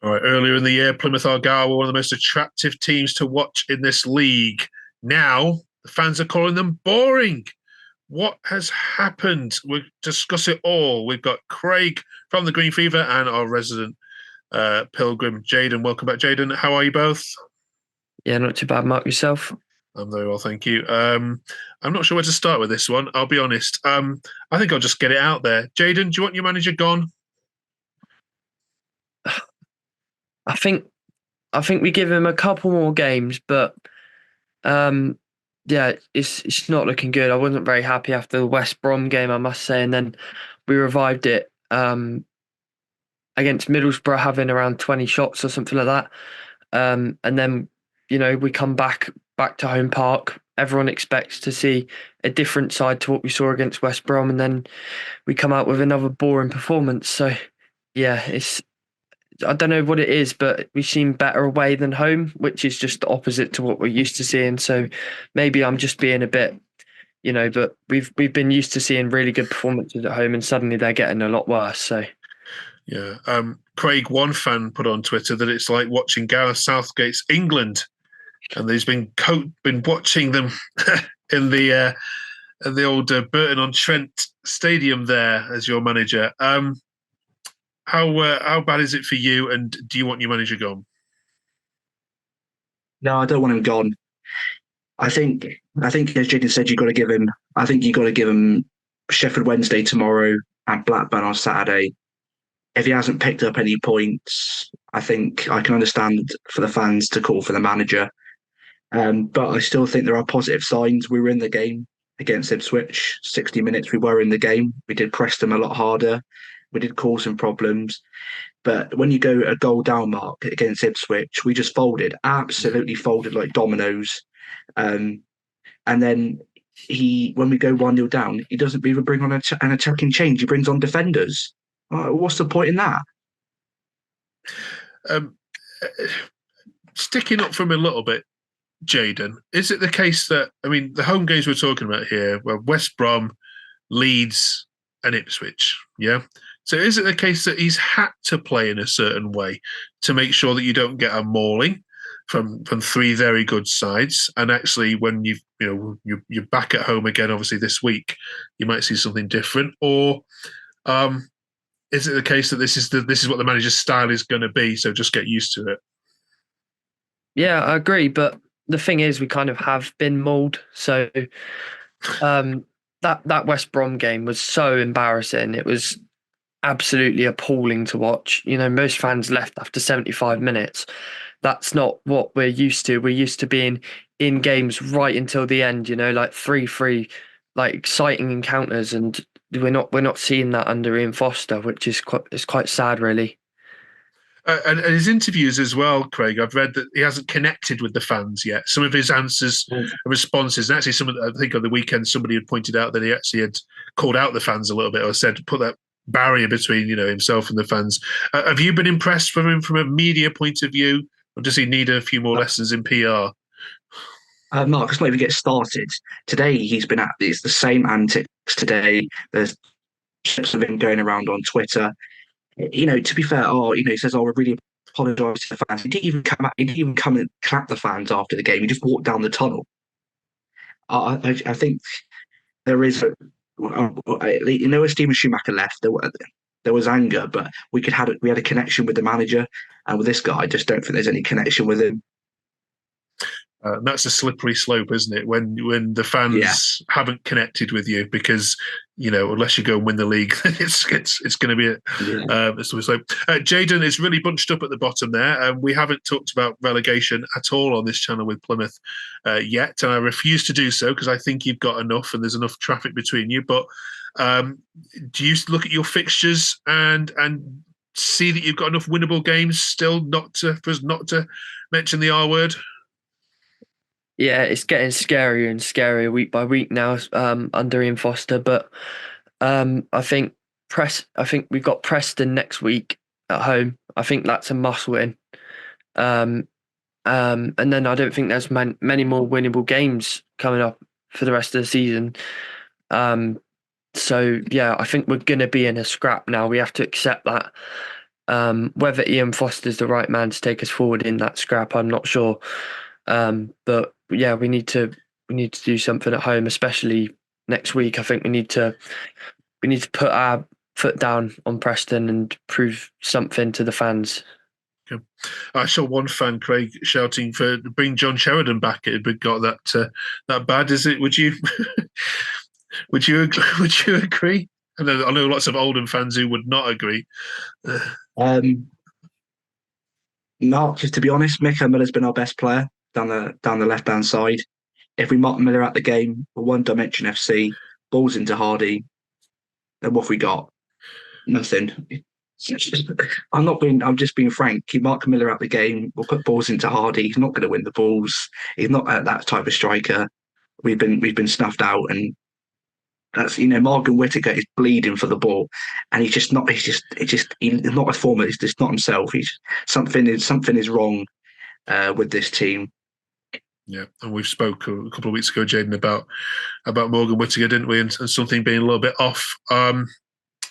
All right, earlier in the year, Plymouth Argyle were one of the most attractive teams to watch in this league. Now, the fans are calling them boring. What has happened? We'll discuss it all. We've got Craig from the Green Fever and our resident pilgrim, Jaden. Welcome back, Jaden. How are you both? Yeah, not too bad, Mark. Yourself? I'm very well, thank you. I'm not sure where to start with this one. I'll be honest. I think I'll just get it out there. Jaden, do you want your manager gone? I think I think we give him a couple more games, but um, yeah, it's not looking good. I wasn't very happy after the West Brom game, I must say, and then we revived it against Middlesbrough, having around 20 shots or something like that. And then we come back to home park. Everyone expects to see a different side to what we saw against West Brom, and then we come out with another boring performance. So yeah, it's I don't know what it is, but we seem better away than home, which is just the opposite to what we're used to seeing. So maybe I'm just being a bit, but we've been used to seeing really good performances at home, and suddenly they're getting a lot worse. So Yeah. Craig, one fan put on Twitter that it's like watching Gareth Southgate's England, and he's been watching them in the old Burton on Trent Stadium there as your manager. How bad is it for you? And do you want your manager gone? No, I don't want him gone. I think I think as Jaden said, you got to give him. I think you got to give him Sheffield Wednesday tomorrow and Blackburn on Saturday. If he hasn't picked up any points, I think I can understand for the fans to call for the manager. But I still think there are positive signs. We were in the game against Ipswich, 60 minutes. We were in the game. We did press them a lot harder. We did cause some problems. But when you go a goal down mark against Ipswich, we just folded, absolutely folded like dominoes. Um, and then when we go 1-0 down, he doesn't even bring on an attacking change. He brings on defenders. What's the point in that? Um, Sticking up from a little bit, Jaden, is it the case that the home games we're talking about here were West Brom, Leeds, and Ipswich? Yeah. So is it the case that he's had to play in a certain way to make sure that you don't get a mauling from three very good sides, and actually when you're back at home again, obviously this week, you might see something different, or um, is it the case that this is what the manager's style is going to be? So just get used to it. yeah, I agree. But the thing is, we kind of have been mauled. So um, that West Brom game was so embarrassing. It was absolutely appalling to watch. Most fans left after 75 minutes. That's not what we're used to. We're used to being in games right until the end, like 3-3, like exciting encounters, and we're not seeing that under Ian Foster, which is quite sad, really. And his interviews as well, Craig. I've read that he hasn't connected with the fans yet. Some of his answers and responses, and actually, I think on the weekend somebody had pointed out that he actually had called out the fans a little bit, or said put that barrier between himself and the fans. Have you been impressed from him from a media point of view, or does he need a few more lessons in PR? Mark, let's not even get started. Today he's been at it's the same antics today. There's clips of him going around on Twitter. To be fair, he says, "Oh, I really apologise to the fans." He didn't even come out. He didn't even come and clap the fans after the game. He just walked down the tunnel. I think there is, as Steven Schumacher left, there was anger, but we had a connection with the manager, and with this guy, I just don't think there's any connection with him. That's a slippery slope, isn't it? When the Yeah, fans haven't connected with you, because unless you go and win the league, it's going to be yeah. a slippery slope. Jaden is really bunched up at the bottom there. We haven't talked about relegation at all on this channel with Plymouth yet, and I refuse to do so because I think you've got enough and there's enough traffic between you. But do you look at your fixtures and see that you've got enough winnable games still for us not to mention the R word? Yeah, it's getting scarier and scarier week by week now under Ian Foster. But I think we've got Preston next week at home. I think that's a must win. Um, and then I don't think there's many more winnable games coming up for the rest of the season. So yeah, I think we're going to be in a scrap now. We have to accept that. Whether Ian Foster's the right man to take us forward in that scrap, I'm not sure. But yeah, we need to do something at home, especially next week. I think we need to put our foot down on Preston and prove something to the fans. Okay. I saw one fan, Craig, shouting for bring John Sheridan back. It had got that bad, is it? Would you would you agree? I know lots of Oldham fans who would not agree. Mark, just to be honest, Mika Miller's been our best player down the left hand side. If we mark Miller out the game, we're one dimension FC, balls into Hardy, then what have we got? Nothing. I'm just being frank. You mark Miller out the game, we'll put balls into Hardy. He's not going to win the balls. He's not that type of striker. We've been snuffed out, and that's Morgan Whittaker is bleeding for the ball, and he's not a former. He's just not himself. Something is wrong with this team. Yeah, and we've spoke a couple of weeks ago, Jaden, about Morgan Whittaker, didn't we? And something being a little bit off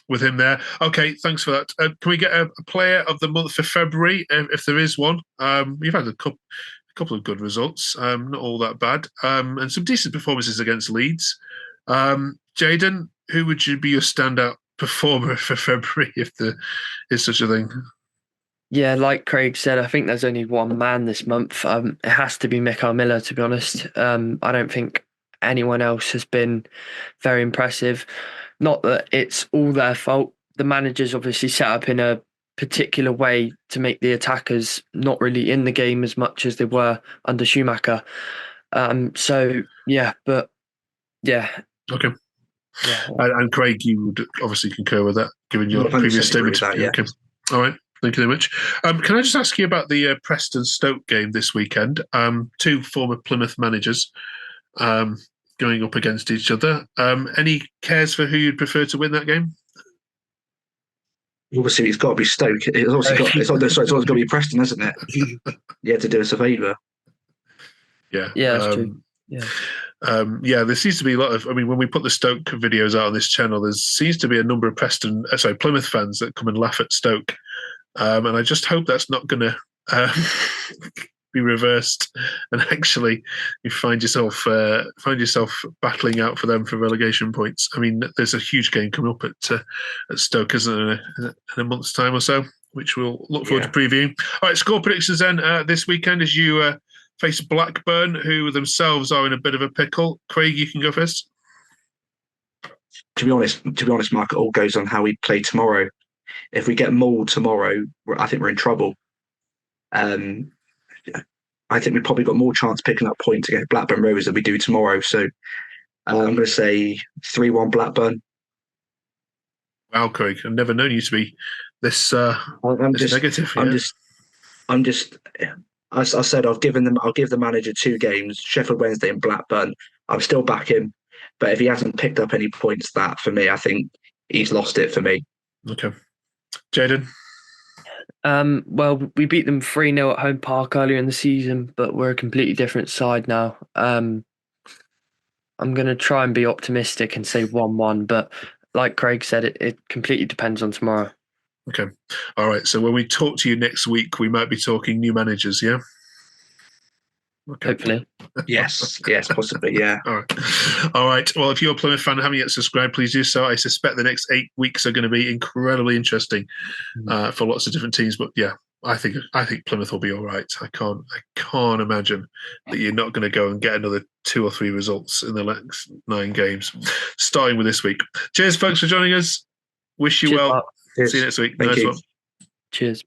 with him there. Okay, thanks for that. Can we get a player of the month for February, if there is one? You've had a couple of good results, not all that bad, and some decent performances against Leeds. Jaden, who would you be your standout performer for February, if there is such a thing? Yeah, like Craig said, I think there's only one man this month. It has to be Mikael Miller, to be honest. I don't think anyone else has been very impressive. Not that it's all their fault. The manager's obviously set up in a particular way to make the attackers not really in the game as much as they were under Schumacher. So yeah, but yeah. Okay. Yeah. And Craig, you would obviously concur with that, given your previous statement. That, yeah. Okay. All right. Thank you very much. Can I just ask you about the Preston Stoke game this weekend? Two former Plymouth managers going up against each other. Any cares for who you'd prefer to win that game? Obviously, it's got to be Stoke. It's got to be Preston, isn't it? You had to do us a favour. Yeah. Yeah, that's true. Yeah. There seems to be a lot of. I mean, when we put the Stoke videos out on this channel, there seems to be a number of Plymouth fans that come and laugh at Stoke, and I just hope that's not going to be reversed, and actually you find yourself battling out for them for relegation points. I mean, there's a huge game coming up at Stoke, isn't there, in a month's time or so, which we'll look forward to previewing. All right, score predictions then this weekend as you face Blackburn, who themselves are in a bit of a pickle. Craig, you can go first. To be honest, Mark, it all goes on how we play tomorrow. If we get mauled tomorrow, I think we're in trouble. I think we've probably got more chance picking up points against Blackburn Rovers than we do tomorrow. So I'm going to say 3-1 Blackburn. Wow, Craig, I've never known you to be this negative. I said I'll give the manager 2 games, Sheffield Wednesday and Blackburn. I'm still back him, but if he hasn't picked up any points, that for me, I think he's lost it for me. Okay, Jaden. Well, we beat them 3-0 at Home Park earlier in the season, but we're a completely different side now. I'm going to try and be optimistic and say 1-1, but like Craig said, it completely depends on tomorrow. Okay. All right. So when we talk to you next week, we might be talking new managers, yeah? Okay. Hopefully. Yes, possibly, yeah. All right. Well, if you're a Plymouth fan and haven't yet subscribed, please do so. I suspect the next 8 weeks are going to be incredibly interesting for lots of different teams. But yeah, I think Plymouth will be all right. I can't imagine that you're not going to go and get another 2 or 3 results in the next 9 games, starting with this week. Cheers, folks, for joining us. Wish you well. Mark. See you next week. Thank you. One. Cheers.